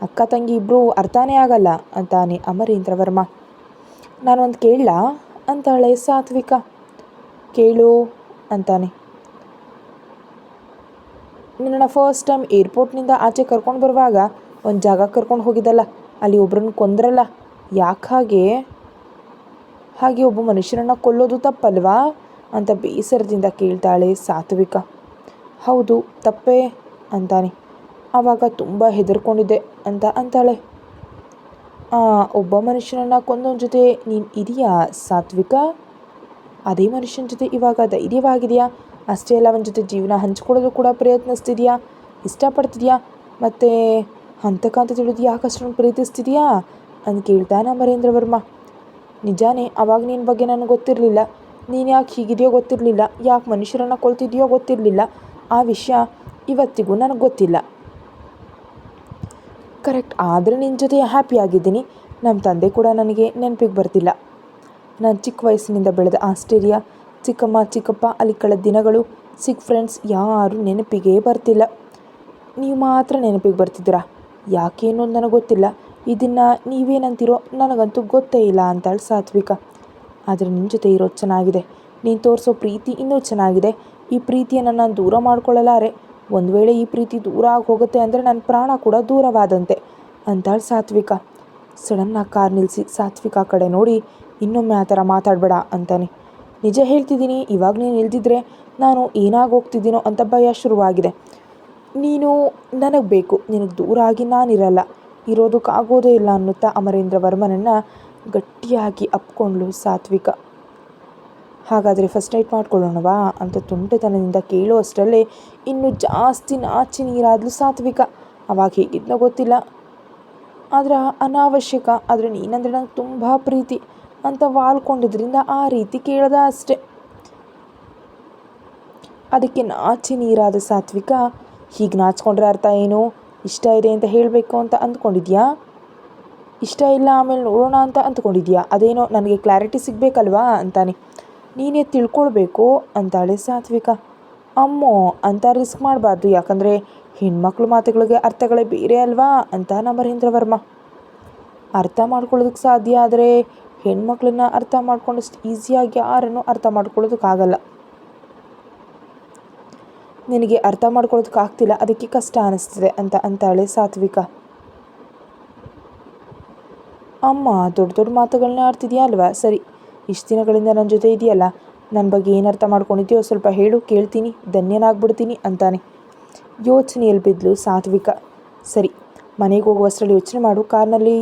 ಅಕ್ಕ ತಂಗಿ ಇಬ್ಬರು ಅರ್ಥನೇ ಆಗಲ್ಲ ಅಂತಾನೆ ಅಮರೇಂದ್ರ ವರ್ಮ. ನಾನು ಒಂದು ಕೇಳಲಾ ಅಂತಾಳೆ ಸಾತ್ವಿಕ. ಕೇಳು ಅಂತಾನೆ. ನಿನ್ನನ್ನು ಫಸ್ಟ್ ಟೈಮ್ ಏರ್ಪೋರ್ಟ್ನಿಂದ ಆಚೆ ಕರ್ಕೊಂಡು ಬರುವಾಗ ಒಂದು ಜಾಗ ಕರ್ಕೊಂಡು ಹೋಗಿದ್ದಲ್ಲ, ಅಲ್ಲಿ ಒಬ್ರನ್ನ ಕೊಂದ್ರಲ್ಲ, ಯಾಕೆ ಹಾಗೆ ಒಬ್ಬ ಮನುಷ್ಯನನ್ನು ಕೊಲ್ಲೋದು ತಪ್ಪಲ್ವಾ ಅಂತ ಬೇಸರದಿಂದ ಕೇಳ್ತಾಳೆ ಸಾತ್ವಿಕ. ಹೌದು ತಪ್ಪೇ ಅಂತಾನೆ. ಆವಾಗ ತುಂಬ ಹೆದರ್ಕೊಂಡಿದ್ದೆ ಅಂತ ಅಂತಾಳೆ. ಒಬ್ಬ ಮನುಷ್ಯನನ್ನು ಕೊಂದವನ ಜೊತೆ ನೀನು ಇದೆಯಾ ಸಾತ್ವಿಕ? ಅದೇ ಮನುಷ್ಯನ ಜೊತೆ ಇವಾಗ ಧೈರ್ಯವಾಗಿದೆಯಾ? ಅಷ್ಟೇ ಅಲ್ಲ, ಅವನ ಜೊತೆ ಜೀವನ ಹಂಚ್ಕೊಳ್ಳೋದು ಕೂಡ ಪ್ರಯತ್ನಿಸ್ತಿದೆಯಾ, ಇಷ್ಟಪಡ್ತಿದೆಯಾ, ಮತ್ತು ಹಂತಕಂತ ತಿಳಿದು ಯಾಕೆ ಅಷ್ಟೊಂದು ಪ್ರೀತಿಸ್ತಿದೆಯಾ ಅಂತ ಕೇಳ್ತಾನೆ ಅಮರೇಂದ್ರ ವರ್ಮ. ನಿಜಾನೇ, ಅವಾಗ ನಿನ್ನ ಬಗ್ಗೆ ನನಗೆ ಗೊತ್ತಿರಲಿಲ್ಲ. ನೀನು ಯಾಕೆ ಹೀಗಿದೆಯೋ ಗೊತ್ತಿರಲಿಲ್ಲ, ಯಾಕೆ ಮನುಷ್ಯರನ್ನು ಕೊಲ್ತಿದೆಯೋ ಗೊತ್ತಿರಲಿಲ್ಲ. ಆ ವಿಷಯ ಇವತ್ತಿಗೂ ನನಗೆ ಗೊತ್ತಿಲ್ಲ. ಕರೆಕ್ಟ್, ಆದರೆ ನಿನ್ನ ಜೊತೆ ಹ್ಯಾಪಿಯಾಗಿದ್ದೀನಿ. ನಮ್ಮ ತಂದೆ ಕೂಡ ನನಗೆ ನೆನಪಿಗೆ ಬರ್ತಿಲ್ಲ. ನಾನು ಚಿಕ್ಕ ವಯಸ್ಸಿನಿಂದ ಬೆಳೆದ ಆಸ್ಟ್ರೇಲಿಯಾ, ಚಿಕ್ಕಮ್ಮ ಚಿಕ್ಕಪ್ಪ ಅಲ್ಲಿ ಕಳೆದ ದಿನಗಳು, ಸಿಕ್ ಫ್ರೆಂಡ್ಸ್ ಯಾರೂ ನೆನಪಿಗೆ ಬರ್ತಿಲ್ಲ. ನೀವು ಮಾತ್ರ ನೆನಪಿಗೆ ಬರ್ತಿದ್ದೀರಾ. ಯಾಕೆ ಅನ್ನೋದು ನನಗೆ ಗೊತ್ತಿಲ್ಲ. ಇದನ್ನು ನೀವೇನಂತೀರೋ ನನಗಂತೂ ಗೊತ್ತೇ ಇಲ್ಲ ಅಂತಾಳೆ ಸಾತ್ವಿಕ. ಆದರೆ ನಿನ್ನ ಜೊತೆ ಇರೋದು ಚೆನ್ನಾಗಿದೆ. ನೀನು ತೋರಿಸೋ ಪ್ರೀತಿ ಇನ್ನೂ ಚೆನ್ನಾಗಿದೆ. ಈ ಪ್ರೀತಿಯನ್ನು ನಾನು ದೂರ ಮಾಡ್ಕೊಳ್ಳಲಾರೆ. ಒಂದು ವೇಳೆ ಈ ಪ್ರೀತಿ ದೂರ ಆಗಿ ಹೋಗುತ್ತೆ ಅಂದರೆ ನನ್ನ ಪ್ರಾಣ ಕೂಡ ದೂರವಾದಂತೆ ಅಂತಾಳೆ ಸಾತ್ವಿಕ. ಸಡನ್ನಾಗಿ ಕಾರ್ ನಿಲ್ಲಿಸಿ ಸಾತ್ವಿಕ ಕಡೆ ನೋಡಿ, ಇನ್ನೊಮ್ಮೆ ಆ ಥರ ಮಾತಾಡಬೇಡ ಅಂತಾನೆ. ನಿಜ ಹೇಳ್ತಿದ್ದೀನಿ, ಇವಾಗ ನೀನು ಇಲ್ದಿದ್ರೆ ನಾನು ಏನಾಗೋಗ್ತಿದ್ದೀನೋ ಅಂತ ಭಯ ಶುರುವಾಗಿದೆ. ನೀನು ನನಗೆ ಬೇಕು, ನಿನಗೆ ದೂರ ಆಗಿ ನಾನಿರಲ್ಲ, ಇರೋದಕ್ಕಾಗೋದೇ ಇಲ್ಲ ಅನ್ನುತ್ತಾ ಅಮರೇಂದ್ರ ವರ್ಮನನ್ನು ಗಟ್ಟಿಯಾಗಿ ಅಪ್ಕೊಂಡ್ಳು ಸಾತ್ವಿಕ. ಹಾಗಾದರೆ ಫಸ್ಟ್ ನೈಟ್ ಮಾಡ್ಕೊಳ್ಳೋಣವಾ ಅಂತ ತುಂಟತನದಿಂದ ಕೇಳೋ ಅಷ್ಟರಲ್ಲೇ ಇನ್ನೂ ಜಾಸ್ತಿ ನಾಚಿ ನೀರಾದ್ಲು ಸಾತ್ವಿಕ. ಅವಾಗ ಹೇಗಿದ್ನೋ ಗೊತ್ತಿಲ್ಲ, ಆದರೆ ಅನಾವಶ್ಯಕ, ಆದರೆ ನೀನಂದರೆ ನಂಗೆ ತುಂಬ ಪ್ರೀತಿ ಅಂತ ವಾಲ್ಕೊಂಡಿದ್ರಿಂದ ಆ ರೀತಿ ಕೇಳ್ದ ಅಷ್ಟೆ. ಅದಕ್ಕೆ ನಾಚಿ ನೀರಾದ ಸಾತ್ವಿಕ, ಹೀಗೆ ನಾಚ್ಕೊಂಡ್ರೆ ಅರ್ಥ ಏನು? ಇಷ್ಟ ಇದೆ ಅಂತ ಹೇಳಬೇಕು ಅಂತ ಅಂದ್ಕೊಂಡಿದ್ಯಾ? ಇಷ್ಟ ಇಲ್ಲ ಆಮೇಲೆ ನೋಡೋಣ ಅಂತ ಅಂದ್ಕೊಂಡಿದ್ಯಾ? ಅದೇನೋ ನನಗೆ ಕ್ಲಾರಿಟಿ ಸಿಗಬೇಕಲ್ವಾ ಅಂತಾನೆ. ನೀನೇ ತಿಳ್ಕೊಳ್ಬೇಕು ಅಂತಾಳೆ ಸಾತ್ವಿಕ. ಅಮ್ಮೋ ಅಂತ ರಿಸ್ಕ್ ಮಾಡಬಾರ್ದು, ಯಾಕಂದರೆ ಹೆಣ್ಮಕ್ಳು ಮಾತುಗಳಿಗೆ ಅರ್ಥಗಳೇ ಬೇರೆ ಅಲ್ವಾ ಅಂತ ಅಮರೇಂದ್ರ ವರ್ಮ. ಅರ್ಥ ಮಾಡ್ಕೊಳ್ಳೋದಕ್ಕೆ ಸಾಧ್ಯ, ಆದರೆ ಹೆಣ್ಮಕ್ಳನ್ನ ಅರ್ಥ ಮಾಡ್ಕೊಂಡಷ್ಟು ಈಸಿಯಾಗಿ ಯಾರನ್ನು ಅರ್ಥ ಮಾಡ್ಕೊಳ್ಳೋದಕ್ಕಾಗಲ್ಲ. ನಿನಗೆ ಅರ್ಥ ಮಾಡ್ಕೊಳ್ಳೋದಕ್ಕಾಗ್ತಿಲ್ಲ, ಅದಕ್ಕೆ ಕಷ್ಟ ಅನ್ನಿಸ್ತಿದೆ ಅಂತ ಅಂತಾಳೆ ಸಾತ್ವಿಕ. ಅಮ್ಮ ದೊಡ್ಡ ದೊಡ್ಡ ಮಾತುಗಳನ್ನ ಆಡ್ತಿದ್ಯಾ ಅಲ್ವಾ? ಸರಿ, ಇಷ್ಟು ದಿನಗಳಿಂದ ನನ್ನ ಜೊತೆ ಇದೆಯಲ್ಲ, ನನ್ನ ಬಗ್ಗೆ ಏನು ಅರ್ಥ ಮಾಡ್ಕೊಂಡಿದ್ಯೋ ಸ್ವಲ್ಪ ಹೇಳು, ಕೇಳ್ತೀನಿ, ಧನ್ಯನಾಗ್ಬಿಡ್ತೀನಿ ಅಂತಾನೆ. ಯೋಚನೆಯಲ್ಲಿ ಬಿದ್ಲು ಸಾತ್ವಿಕ. ಸರಿ, ಮನೆಗೆ ಹೋಗುವಷ್ಟರಲ್ಲಿ ಯೋಚನೆ ಮಾಡು, ಕಾರ್ನಲ್ಲಿ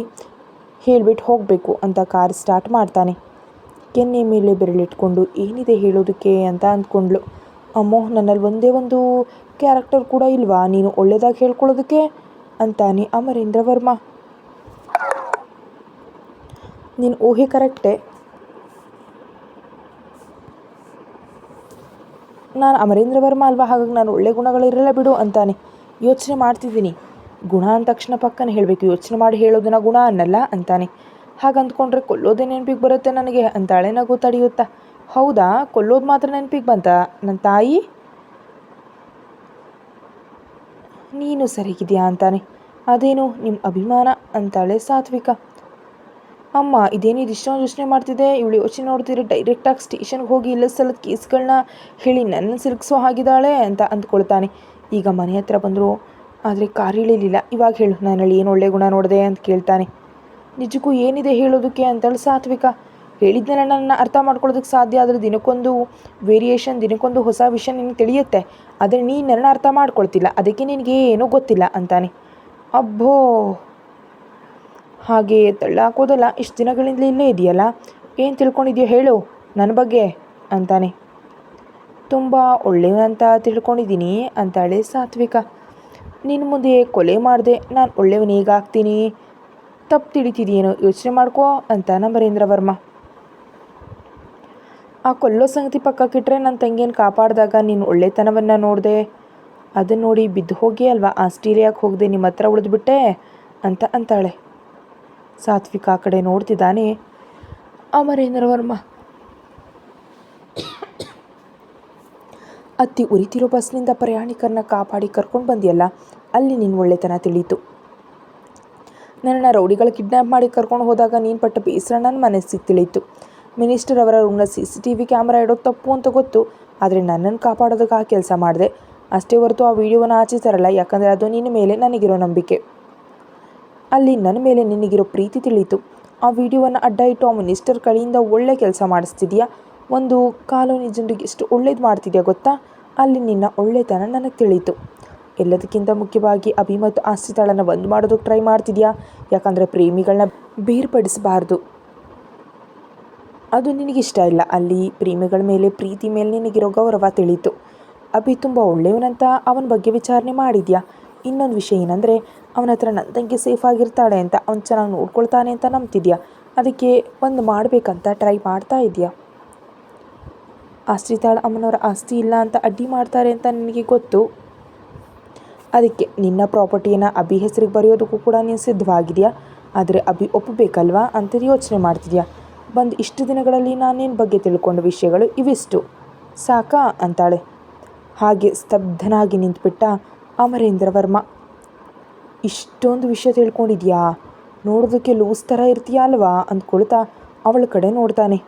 ಹೇಳಿಬಿಟ್ಟು ಹೋಗಬೇಕು ಅಂತ ಕಾರ್ ಸ್ಟಾರ್ಟ್ ಮಾಡ್ತಾನೆ. ಕೆನ್ನೆ ಮೇಲೆ ಬೆರಳಿಟ್ಕೊಂಡು ಏನಿದೆ ಹೇಳೋದಕ್ಕೆ ಅಂತ ಅಂದ್ಕೊಂಡ್ಳು. ಅಮ್ಮೋ, ನನ್ನಲ್ಲಿ ಒಂದೇ ಒಂದು ಕ್ಯಾರೆಕ್ಟರ್ ಕೂಡ ಇಲ್ವಾ ನೀನು ಒಳ್ಳೆಯದಾಗಿ ಹೇಳ್ಕೊಳ್ಳೋದಕ್ಕೆ ಅಂತಾನೆ ಅಮರೇಂದ್ರ ವರ್ಮ. ನೀನು ಊಹೆ ಕರೆಕ್ಟೇ. ನಾನು ಅಮರೇಂದ್ರ ವರ್ಮ ಅಲ್ವಾ, ಹಾಗಾಗಿ ನಾನು ಒಳ್ಳೆ ಗುಣಗಳಿರಲ್ಲ ಬಿಡು ಅಂತಾನೆ. ಯೋಚನೆ ಮಾಡ್ತಿದ್ದೀನಿ. ಗುಣ ಅಂದ ತಕ್ಷಣ ಪಕ್ಕನೆ ಹೇಳಬೇಕು, ಯೋಚನೆ ಮಾಡಿ ಹೇಳೋದನ್ನ ಗುಣ ಅನ್ನಲ್ಲ ಅಂತಾನೆ. ಹಾಗಂದ್ಕೊಂಡ್ರೆ ಕೊಲ್ಲೋದೇ ನೆನಪಿಗೆ ಬರುತ್ತೆ ನನಗೆ ಅಂತಾಳೆ ನಗು ತಡೆಯುತ್ತಾ. ಹೌದಾ, ಕೊಲ್ಲೋದು ಮಾತ್ರ ನೆನಪಿಗೆ ಬಂತ ನನ್ನ ತಾಯಿ? ನೀನು ಸರಿಗಿದೆಯಾ ಅಂತಾನೆ. ಅದೇನು ನಿಮ್ಮ ಅಭಿಮಾನ ಅಂತಾಳೆ ಸಾತ್ವಿಕ. ಅಮ್ಮ ಇದೇನಿದು ಇಷ್ಟೊಂದು ಯೋಚನೆ ಮಾಡ್ತಿದ್ದೆ, ಇವಳು ಯೋಚನೆ ನೋಡ್ತಿದ್ರೆ ಡೈರೆಕ್ಟಾಗಿ ಸ್ಟೇಷನ್ಗೆ ಹೋಗಿ ಇಲ್ಲ ಸಲದ ಕೇಸ್ಗಳನ್ನ ಹೇಳಿ ನನ್ನ ಸಿಲುಕಿಸೋ ಹಾಗಿದ್ದಾಳೆ ಅಂತ ಅಂದ್ಕೊಳ್ತಾನೆ. ಈಗ ಮನೆ ಹತ್ರ ಬಂದರು, ಆದರೆ ಕಾರ್ ಇಳಿಲಿಲ್ಲ. ಇವಾಗ ಹೇಳು, ನನ್ನಲ್ಲಿ ಏನು ಒಳ್ಳೆ ಗುಣ ನೋಡಿದೆ ಅಂತ ಕೇಳ್ತಾನೆ. ನಿಜಕ್ಕೂ ಏನಿದೆ ಹೇಳೋದಕ್ಕೆ ಅಂತೇಳಿ ಸಾತ್ವಿಕ. ಹೇಳಿದ್ನೆಲ್ಲ ನನ್ನ ಅರ್ಥ ಮಾಡ್ಕೊಳ್ಳೋದಕ್ಕೆ ಸಾಧ್ಯ, ಆದರೆ ದಿನಕ್ಕೊಂದು ವೇರಿಯೇಷನ್, ದಿನಕ್ಕೊಂದು ಹೊಸ ವಿಷಯ ನಿನಗೆ ತಿಳಿಯುತ್ತೆ, ಆದರೆ ನೀನು ನನ್ನ ಅರ್ಥ ಮಾಡ್ಕೊಳ್ತಿಲ್ಲ, ಅದಕ್ಕೆ ನಿನಗೆ ಏನೂ ಗೊತ್ತಿಲ್ಲ ಅಂತಾನೆ. ಅಬ್ಬೋ, ಹಾಗೆ ತಳ್ಳಾಕೋದಲ್ಲ, ಇಷ್ಟು ದಿನಗಳಿಂದಲೇ ಇಲ್ಲೇ ಇದೆಯಲ್ಲ, ಏನು ತಿಳ್ಕೊಂಡಿದ್ಯೋ ಹೇಳು ನನ್ನ ಬಗ್ಗೆ ಅಂತಾನೆ. ತುಂಬ ಒಳ್ಳೆಯವಂತ ತಿಳ್ಕೊಂಡಿದ್ದೀನಿ ಅಂತಾಳೆ ಸಾತ್ವಿಕ. ನಿನ್ನ ಮುಂದೆ ಕೊಲೆ ಮಾಡಿದೆ, ನಾನು ಒಳ್ಳೆಯವನು ಹೇಗಾಗ್ತೀನಿ, ತಪ್ಪು ತಿಳಿತಿದೆಯೇನೋ, ಯೋಚನೆ ಮಾಡ್ಕೋ ಅಂತ ಅಮರೇಂದ್ರ ವರ್ಮ. ಆ ಕೊಲ್ಲೋ ಸಂಗತಿ ಪಕ್ಕಕ್ಕಿಟ್ರೆ ನನ್ನ ತಂಗಿಯನ್ನು ಕಾಪಾಡಿದಾಗ ನೀನು ಒಳ್ಳೆತನವನ್ನು ನೋಡಿದೆ, ಅದನ್ನು ನೋಡಿ ಬಿದ್ದು ಹೋಗಿ ಅಲ್ವಾ ಆಸ್ಟ್ರೇಲಿಯಾಕ್ಕೆ ಹೋಗದೆ ನಿಮ್ಮ ಹತ್ರ ಉಳಿದ್ಬಿಟ್ಟೆ ಅಂತ ಅಂತಾಳೆ. ಸಾತ್ವಿಕ ಆ ಕಡೆ ನೋಡ್ತಿದ್ದಾನೆ. ಅಮರೇಂದ್ರ ವರ್ಮ, ಅತ್ತಿ ಉರಿತಿರೋ ಬಸ್ನಿಂದ ಪ್ರಯಾಣಿಕರನ್ನ ಕಾಪಾಡಿ ಕರ್ಕೊಂಡು ಬಂದಿಯಲ್ಲ, ಅಲ್ಲಿ ನಿನ್ನ ಒಳ್ಳೆತನ ತಿಳಿಯಿತು. ನನ್ನನ್ನು ರೌಡಿಗಳು ಕಿಡ್ನ್ಯಾಪ್ ಮಾಡಿ ಕರ್ಕೊಂಡು ಹೋದಾಗ ನೀನು ಪಟ್ಟ ಬೇಸರ ನನ್ನ ಮನಸ್ಸಿಗೆ ತಿಳಿಯಿತು. ಮಿನಿಸ್ಟರ್ ಅವರ ರೂಮ್ನ CCTV ಕ್ಯಾಮ್ರಾ ಇಡೋದು ತಪ್ಪು ಅಂತ ಗೊತ್ತು, ಆದರೆ ನನ್ನನ್ನು ಕಾಪಾಡೋದಕ್ಕೆ ಆ ಕೆಲಸ ಮಾಡಿದೆ ಅಷ್ಟೇ ಹೊರತು ಆ ವಿಡಿಯೋವನ್ನು ಆಚೆ ತರಲ್ಲ, ಯಾಕಂದರೆ ಅದು ನಿನ್ನ ಮೇಲೆ ನನಗಿರೋ ನಂಬಿಕೆ, ಅಲ್ಲಿ ನನ್ನ ಮೇಲೆ ನಿನಗಿರೋ ಪ್ರೀತಿ ತಿಳಿಯಿತು. ಆ ವಿಡಿಯೋವನ್ನು ಅಡ್ಡ ಇಟ್ಟು ಆ ಮಿನಿಸ್ಟರ್ ಕಡೆಯಿಂದ ಒಳ್ಳೆ ಕೆಲಸ ಮಾಡಿಸ್ತಿದ್ಯಾ, ಒಂದು ಕಾಲೋನಿ ಜನರಿಗೆ ಎಷ್ಟು ಒಳ್ಳೇದು ಮಾಡ್ತಿದ್ಯಾ ಗೊತ್ತಾ, ಅಲ್ಲಿ ನಿನ್ನ ಒಳ್ಳೆತನ ನನಗೆ ತಿಳಿಯಿತು. ಎಲ್ಲದಕ್ಕಿಂತ ಮುಖ್ಯವಾಗಿ ಅಭಿ ಮತ್ತು ಆಶ್ರಿತಾಳನ್ನು ಬಂದ್ ಮಾಡೋದಕ್ಕೆ ಟ್ರೈ ಮಾಡ್ತಿದ್ಯಾ, ಯಾಕಂದರೆ ಪ್ರೇಮಿಗಳನ್ನ ಬೇರ್ಪಡಿಸಬಾರ್ದು, ಅದು ನಿನಗಿಷ್ಟ ಇಲ್ಲ. ಅಲ್ಲಿ ಪ್ರೇಮಿಗಳ ಮೇಲೆ, ಪ್ರೀತಿ ಮೇಲೆ ನಿನಗಿರೋ ಗೌರವ ತಿಳಿಯಿತು. ಅಭಿ ತುಂಬ ಒಳ್ಳೆಯವನಂತ ಅವನ ಬಗ್ಗೆ ವಿಚಾರಣೆ ಮಾಡಿದ್ಯಾ. ಇನ್ನೊಂದು ವಿಷಯ ಏನಂದರೆ, ಅವನ ಹತ್ರ ನನ್ನ ತಂಗಿ ಸೇಫ್ ಆಗಿರ್ತಾಳೆ ಅಂತ, ಅವ್ನು ಚೆನ್ನಾಗಿ ನೋಡ್ಕೊಳ್ತಾನೆ ಅಂತ ನಂಬ್ತಿದ್ಯಾ, ಅದಕ್ಕೆ ಒಂದು ಮಾಡಬೇಕಂತ ಟ್ರೈ ಮಾಡ್ತಾ ಇದೆಯಾ. ಆಶ್ರಿತಾಳ ಅಮ್ಮನವರ ಆಸ್ತಿ ಇಲ್ಲ ಅಂತ ಅಡ್ಡಿ ಮಾಡ್ತಾರೆ ಅಂತ ನಿನಗೆ ಗೊತ್ತು, ಅದಕ್ಕೆ ನಿನ್ನ ಪ್ರಾಪರ್ಟಿಯನ್ನು ಅಭಿ ಹೆಸರಿಗೆ ಬರೆಯೋದಕ್ಕೂ ಕೂಡ ನೀನು ಸಿದ್ಧವಾಗಿದೆಯಾ, ಆದರೆ ಅಭಿ ಒಪ್ಪಬೇಕಲ್ವಾ ಅಂತ ಯೋಚನೆ ಮಾಡ್ತಿದ್ಯಾ. ಬಂದು ಇಷ್ಟು ದಿನಗಳಲ್ಲಿ ನಾನು ನಿನ್ನ ಬಗ್ಗೆ ತಿಳ್ಕೊಂಡ ವಿಷಯಗಳು ಇವಿಷ್ಟು ಸಾಕಾ ಅಂತಾಳೆ. ಹಾಗೆ ಸ್ತಬ್ಧನಾಗಿ ನಿಂತುಬಿಟ್ಟ ಅಮರೇಂದ್ರ ವರ್ಮ. ಇಷ್ಟೊಂದು ವಿಷಯ ತಿಳ್ಕೊಂಡಿದ್ಯಾ, ನೋಡೋದಕ್ಕೆ ಲೂಸ್ ಥರ ಇರ್ತೀಯ ಅಲ್ವಾ ಅಂದ್ಕೊಳ್ತಾ ಅವಳ ಕಡೆ ನೋಡ್ತಾನೆ.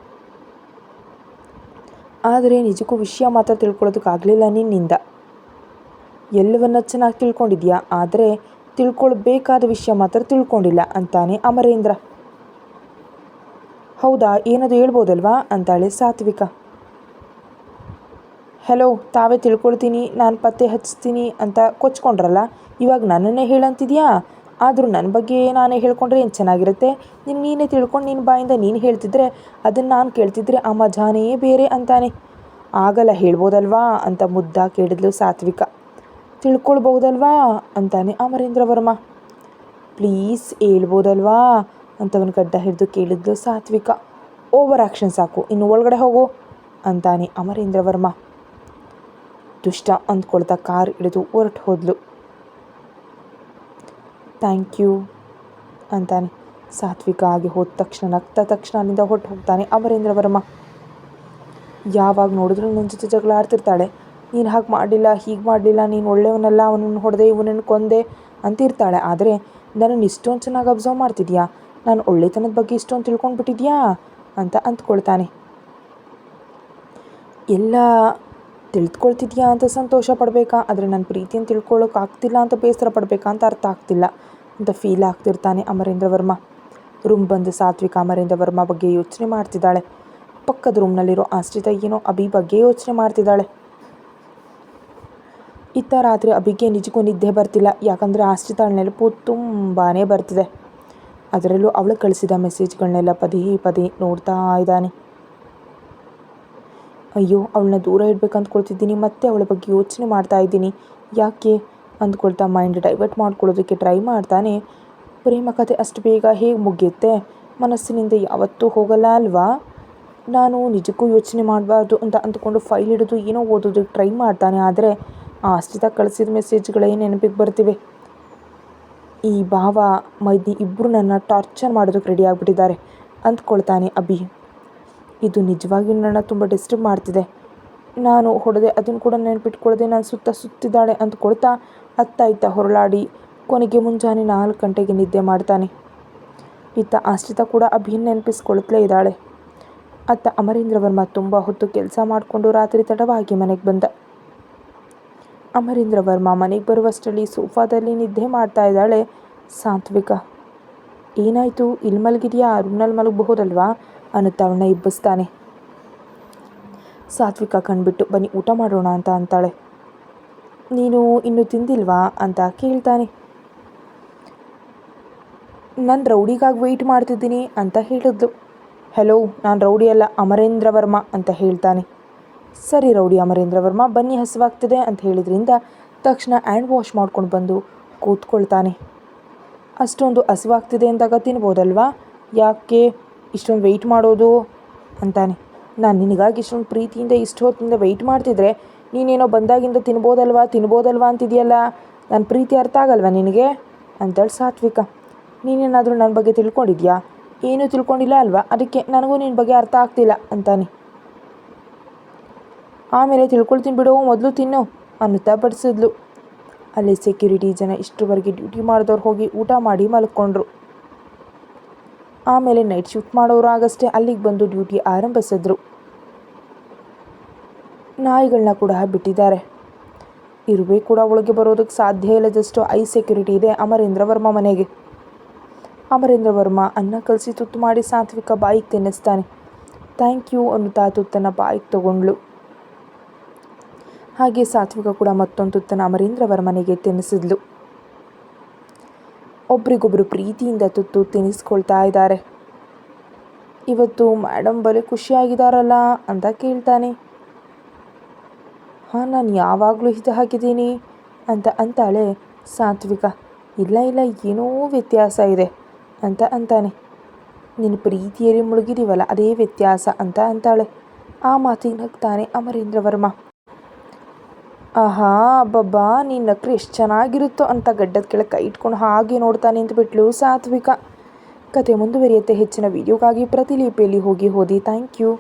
ಆದರೆ ನಿಜಕ್ಕೂ ವಿಷಯ ಮಾತ್ರ ತಿಳ್ಕೊಳ್ಳೋದಕ್ಕಾಗಲಿಲ್ಲ ನಿನ್ನಿಂದ. ಎಲ್ಲವನ್ನ ಚೆನ್ನಾಗಿ ತಿಳ್ಕೊಂಡಿದ್ಯಾ, ಆದರೆ ತಿಳ್ಕೊಳ್ಬೇಕಾದ ವಿಷಯ ಮಾತ್ರ ತಿಳ್ಕೊಂಡಿಲ್ಲ ಅಂತಾನೆ ಅಮರೇಂದ್ರ. ಹೌದಾ, ಏನದು ಹೇಳ್ಬೋದಲ್ವಾ ಅಂತಾಳೆ ಸಾತ್ವಿಕ. ಹೆಲೋ, ತಾವೇ ತಿಳ್ಕೊಳ್ತೀನಿ, ನಾನು ಪತ್ತೆ ಹಚ್ತೀನಿ ಅಂತ ಕೊಚ್ಕೊಂಡ್ರಲ್ಲ, ಇವಾಗ ನನ್ನನ್ನೇ ಹೇಳಂತಿದ್ಯಾ. ಆದರೂ ನನ್ನ ಬಗ್ಗೆ ನಾನೇ ಹೇಳ್ಕೊಂಡ್ರೆ ಏನು ಚೆನ್ನಾಗಿರುತ್ತೆ, ನೀನೇ ತಿಳ್ಕೊಂಡು ನಿನ್ನ ಬಾಯಿಂದ ನೀನು ಹೇಳ್ತಿದ್ರೆ ಅದನ್ನು ನಾನು ಕೇಳ್ತಿದ್ರೆ ಆ ಮಜಾನೇ ಬೇರೆ ಅಂತಾನೆ. ಆಗಲ್ಲ, ಹೇಳ್ಬೋದಲ್ವಾ ಅಂತ ಮುದ್ದ ಕೇಳಿದ್ಲು ಸಾತ್ವಿಕ. ತಿಳ್ಕೊಳ್ಬಹುದಲ್ವಾ ಅಂತಾನೆ ಅಮರೇಂದ್ರ ವರ್ಮ. ಪ್ಲೀಸ್ ಹೇಳ್ಬೋದಲ್ವಾ ಅಂತವನ ಗಡ್ಡ ಹಿಡಿದು ಕೇಳಿದ್ಲು ಸಾತ್ವಿಕ. ಓವರ್ ಆ್ಯಕ್ಷನ್ ಸಾಕು, ಇನ್ನು ಒಳಗಡೆ ಹೋಗು ಅಂತಾನೆ ಅಮರೇಂದ್ರ ವರ್ಮ. ದುಷ್ಟ ಅಂದ್ಕೊಳ್ತಾ ಕಾರ್ ಹಿಡಿದು ಹೊರಟು ಹೋದ್ಲು. ಥ್ಯಾಂಕ್ ಯು ಅಂತಾನೆ. ಸಾತ್ವಿಕ ಆಗಿ ಹೋದ ತಕ್ಷಣ ನಗ್ತಾ ತಕ್ಷಣ ಅಲ್ಲಿಂದ ಹೊರಟು ಹೋಗ್ತಾನೆ ಅಮರೇಂದ್ರ ವರ್ಮ. ಯಾವಾಗ ನೋಡಿದ್ರು ನನ್ನ ಜೊತೆ ಜಗಳ ಆಡ್ತಿರ್ತಾಳೆ, ನೀನು ಹಾಗೆ ಮಾಡಲಿಲ್ಲ, ಹೀಗೆ ಮಾಡಲಿಲ್ಲ, ನೀನು ಒಳ್ಳೆಯವನಲ್ಲ, ಅವನನ್ನು ಹೊಡೆದೆ, ಇವನನ್ನು ಕೊಂದೆ ಅಂತಿರ್ತಾಳೆ. ಆದರೆ ನನ್ನನ್ನು ಇಷ್ಟೊಂದು ಚೆನ್ನಾಗಿ ಅಬ್ಸರ್ವ್ ಮಾಡ್ತಿದ್ಯಾ, ನಾನು ಒಳ್ಳೆತನದ ಬಗ್ಗೆ ಇಷ್ಟೊಂದು ತಿಳ್ಕೊಂಡ್ಬಿಟ್ಟಿದ್ಯಾ ಅಂತ ಅಂದ್ಕೊಳ್ತಾನೆ. ಎಲ್ಲ ತಿಳ್ಕೊಳ್ತಿದ್ಯಾ ಅಂತ ಸಂತೋಷ ಪಡಬೇಕಾ, ಆದರೆ ನನ್ನ ಪ್ರೀತಿಯನ್ನು ತಿಳ್ಕೊಳ್ಳೋಕ್ಕಾಗ್ತಿಲ್ಲ ಅಂತ ಬೇಸರ ಪಡಬೇಕಾ ಅಂತ ಅರ್ಥ ಆಗ್ತಿಲ್ಲ ಅಂತ ಫೀಲ್ ಆಗ್ತಿರ್ತಾನೆ ಅಮರೇಂದ್ರ ವರ್ಮ. ರೂಮ್ ಬಂದು ಸಾತ್ವಿಕ ಅಮರೇಂದ್ರ ವರ್ಮ ಬಗ್ಗೆ ಯೋಚನೆ ಮಾಡ್ತಿದ್ದಾಳೆ. ಪಕ್ಕದ ರೂಮ್ನಲ್ಲಿರೋ ಆಶ್ರಿತ ಏನೋ ಅಭಿ ಬಗ್ಗೆ ಯೋಚನೆ ಮಾಡ್ತಿದ್ದಾಳೆ. ಇತ್ತ ರಾತ್ರಿ ಅಭಿಗೆ ನಿಜಕ್ಕೂ ನಿದ್ದೆ ಬರ್ತಿಲ್ಲ, ಯಾಕಂದರೆ ಆಶ್ರಿತಾಳ ನೆನಪು ತುಂಬಾ ಬರ್ತಿದೆ. ಅದರಲ್ಲೂ ಅವಳು ಕಳಿಸಿದ ಮೆಸೇಜ್ಗಳನ್ನೆಲ್ಲ ಪದೇ ಪದೇ ನೋಡ್ತಾ ಇದ್ದಾನೆ. ಅಯ್ಯೋ, ಅವಳನ್ನ ದೂರ ಇಡಬೇಕು ಅಂದ್ಕೊಳ್ತಿದ್ದೀನಿ, ಮತ್ತೆ ಅವಳ ಬಗ್ಗೆ ಯೋಚನೆ ಮಾಡ್ತಾ ಇದ್ದೀನಿ, ಯಾಕೆ ಅಂದ್ಕೊಳ್ತಾ ಮೈಂಡ್ ಡೈವರ್ಟ್ ಮಾಡ್ಕೊಳ್ಳೋದಕ್ಕೆ ಟ್ರೈ ಮಾಡ್ತಾನೆ. ಪ್ರೇಮ ಕಥೆ ಅಷ್ಟು ಬೇಗ ಹೇಗೆ ಮುಗಿಯುತ್ತೆ, ಮನಸ್ಸಿನಿಂದ ಯಾವತ್ತೂ ಹೋಗಲ್ಲ ಅಲ್ವಾ. ನಾನು ನಿಜಕ್ಕೂ ಯೋಚನೆ ಮಾಡಬಾರ್ದು ಅಂತ ಅಂದ್ಕೊಂಡು ಫೈಲ್ ಹಿಡಿದು ಏನೋ ಓದೋದಕ್ಕೆ ಟ್ರೈ ಮಾಡ್ತಾನೆ. ಆದರೆ ಆಶ್ರಿತ ಕಳಿಸಿದ ಮೆಸೇಜ್ಗಳೇ ನೆನಪಿಗೆ ಬರ್ತಿವೆ. ಈ ಭಾವ ಮೈದ್ನಿ ಇಬ್ಬರು ನನ್ನ ಟಾರ್ಚರ್ ಮಾಡೋದಕ್ಕೆ ರೆಡಿ ಆಗಿಬಿಟ್ಟಿದ್ದಾರೆ ಅಂದ್ಕೊಳ್ತಾನೆ ಅಭಿ. ಇದು ನಿಜವಾಗಿಯೂ ನನ್ನ ತುಂಬ ಡಿಸ್ಟರ್ಬ್ ಮಾಡ್ತಿದೆ. ನಾನು ಹೊಡೆದೆ, ಅದನ್ನು ಕೂಡ ನೆನಪಿಟ್ಕೊಳ್ಳದೆ ನಾನು ಸುತ್ತಿದ್ದಾಳೆ ಅಂದ್ಕೊಳ್ತಾ ಅತ್ತ ಇತ್ತ ಹೊರಳಾಡಿ ಕೊನೆಗೆ ಮುಂಜಾನೆ 4 ಗಂಟೆಗೆ ನಿದ್ದೆ ಮಾಡ್ತಾನೆ. ಇತ್ತ ಆಶ್ರಿತ ಕೂಡ ಅಭಿನ್ ನೆನಪಿಸ್ಕೊಳ್ತಲೇ ಇದ್ದಾಳೆ. ಅತ್ತ ಅಮರೇಂದ್ರ ವರ್ಮ ತುಂಬ ಹೊತ್ತು ಕೆಲಸ ಮಾಡಿಕೊಂಡು ರಾತ್ರಿ ತಡವಾಗಿ ಮನೆಗೆ ಬಂದ. ಅಮರೇಂದ್ರ ವರ್ಮ ಮನೆಗೆ ಬರುವಷ್ಟರಲ್ಲಿ ಸೋಫಾದಲ್ಲಿ ನಿದ್ದೆ ಮಾಡ್ತಾ ಇದ್ದಾಳೆ ಸಾತ್ವಿಕ. ಏನಾಯಿತು, ಇಲ್ಲಿ ಮಲಗಿದೆಯಾ, ರೂಮ್ನಲ್ಲಿ ಮಲಗಬಹುದಲ್ವಾ ಅನ್ನುತ್ತಾ ಅವಳನ್ನ ಇಬ್ಬಿಸ್ತಾನೆ. ಸಾತ್ವಿಕ ಕಣ್ಬಿಟ್ಟು ಬನ್ನಿ ಊಟ ಮಾಡೋಣ ಅಂತ ಅಂತಾಳೆ. ನೀನು ಇನ್ನೂ ತಿಂದಿಲ್ವಾ ಅಂತ ಕೇಳ್ತಾನೆ. ನಾನು ರೌಡಿಗಾಗಿ ವೆಯ್ಟ್ ಮಾಡ್ತಿದ್ದೀನಿ ಅಂತ ಹೇಳಿದ್ಲು. ಹೆಲೋ, ನಾನು ರೌಡಿ ಅಲ್ಲ, ಅಮರೇಂದ್ರ ವರ್ಮ ಅಂತ ಹೇಳ್ತಾನೆ. ಸರಿ ರೌಡಿ ಅಮರೇಂದ್ರ ವರ್ಮ, ಬನ್ನಿ ಹಸಿವಾಗ್ತಿದೆ ಅಂತ ಹೇಳಿದ್ರಿಂದ ತಕ್ಷಣ ಹ್ಯಾಂಡ್ ವಾಶ್ ಮಾಡ್ಕೊಂಡು ಬಂದು ಕೂತ್ಕೊಳ್ತಾನೆ. ಅಷ್ಟೊಂದು ಹಸಿವಾಗ್ತಿದೆ ಅಂದಾಗ ತಿನ್ಬೋದಲ್ವಾ, ಯಾಕೆ ಇಷ್ಟೊಂದು ವೆಯ್ಟ್ ಮಾಡೋದು ಅಂತಾನೆ. ನಾನು ನಿನಗಾಗಿ ಇಷ್ಟೊಂದು ಪ್ರೀತಿಯಿಂದ ಇಷ್ಟು ಹೊತ್ತಿಂದ ವೆಯ್ಟ್ ಮಾಡ್ತಿದ್ರೆ ನೀನೇನೋ ಬಂದಾಗಿಂದ ತಿನ್ಬೋದಲ್ವಾ ಅಂತಿದೆಯಲ್ಲ, ನನ್ನ ಪ್ರೀತಿ ಅರ್ಥ ಆಗಲ್ವಾ ನಿನಗೆ ಅಂತೇಳಿ ಸಾತ್ವಿಕ. ನೀನೇನಾದರೂ ನನ್ನ ಬಗ್ಗೆ ತಿಳ್ಕೊಂಡಿದ್ಯಾ? ಏನೂ ತಿಳ್ಕೊಂಡಿಲ್ಲ ಅಲ್ವಾ, ಅದಕ್ಕೆ ನನಗೂ ನಿನ್ನ ಬಗ್ಗೆ ಅರ್ಥ ಆಗ್ತಿಲ್ಲ ಅಂತಾನೆ. ಆಮೇಲೆ ತಿಳ್ಕೊಳ್ತೀನಿ ಬಿಡು, ಮೊದಲು ತಿನ್ನು ಅನ್ನುತ್ತಾ ಬಡಿಸಿದ್ಲು. ಅಲ್ಲಿ ಸೆಕ್ಯೂರಿಟಿ ಜನ ಇಷ್ಟರವರೆಗೆ ಡ್ಯೂಟಿ ಮಾಡಿದವ್ರು ಹೋಗಿ ಊಟ ಮಾಡಿ ಮಲ್ಕೊಂಡ್ರು. ಆಮೇಲೆ ನೈಟ್ ಶಿಫ್ಟ್ ಮಾಡೋರು ಆಗಷ್ಟೇ ಅಲ್ಲಿಗೆ ಬಂದು ಡ್ಯೂಟಿ ಆರಂಭಿಸಿದ್ರು. ನಾಯಿಗಳನ್ನ ಕೂಡ ಬಿಟ್ಟಿದ್ದಾರೆ. ಇರುವೆ ಕೂಡ ಒಳಗೆ ಬರೋದಕ್ಕೆ ಸಾಧ್ಯ ಇಲ್ಲದಷ್ಟು ಐ ಸೆಕ್ಯೂರಿಟಿ ಇದೆ ಅಮರೇಂದ್ರ ವರ್ಮ ಮನೆಗೆ. ಅಮರೇಂದ್ರ ವರ್ಮ ಅನ್ನ ಕಲಸಿ ತುತ್ತು ಮಾಡಿ ಸಾತ್ವಿಕ ಬಾಯಿಗೆ ತಿನ್ನಿಸ್ತಾನೆ. ಥ್ಯಾಂಕ್ ಯು ಅನ್ನುತ್ತಾ ತುತ್ತನ್ನು ಬಾಯಿಗೆ ತಗೊಂಡ್ಳು. ಹಾಗೆ ಸಾತ್ವಿಕ ಕೂಡ ಮತ್ತೊಂದು ತುತ್ತನ್ನು ಅಮರೇಂದ್ರ ವರ್ಮನಿಗೆ ತಿನ್ನಿಸಿದ್ಲು. ಒಬ್ರಿಗೊಬ್ರು ಪ್ರೀತಿಯಿಂದ ತುತ್ತು ತಿನ್ನಿಸ್ಕೊಳ್ತಾ ಇದ್ದಾರೆ. ಇವತ್ತು ಮೇಡಮ್ ಬಲೆ ಖುಷಿಯಾಗಿದ್ದಾರಲ್ಲ ಅಂತ ಕೇಳ್ತಾನೆ. ಹಾಂ, ನಾನು ಯಾವಾಗಲೂ ಹಿತ ಹಾಕಿದ್ದೀನಿ ಅಂತ ಅಂತಾಳೆ ಸಾತ್ವಿಕ. ಇಲ್ಲ ಏನೋ ವ್ಯತ್ಯಾಸ ಇದೆ ಅಂತ ಅಂತಾನೆ. ನಿನ್ನ ಪ್ರೀತಿಯಲ್ಲಿ ಮುಳುಗಿದೀವಲ್ಲ ಅದೇ ವ್ಯತ್ಯಾಸ ಅಂತ ಅಂತಾಳೆ. ಆ ಮಾತಿಗೆ ನಗ್ತಾನೆ ಅಮರೇಂದ್ರ ವರ್ಮ. ಆಹಾ ಅಬ್ಬಬ್ಬಾ, ನೀನು ನಕ್ರೆ ಎಷ್ಟು ಚೆನ್ನಾಗಿರುತ್ತೋ ಅಂತ ಗಡ್ಡದ ಕೆಳಗೆ ಕೈ ಇಟ್ಕೊಂಡು ಹಾಗೆ ನೋಡ್ತಾ ನಿಂತುಬಿಟ್ಲು ಸಾತ್ವಿಕ. ಕತೆ ಮುಂದುವರಿಯುತ್ತೆ. ಹೆಚ್ಚಿನ ವಿಡಿಯೋಗಾಗಿ ಪ್ರತಿಲಿಪಿಯಲ್ಲಿ ಹೋಗಿ ಓದಿ. Thank you.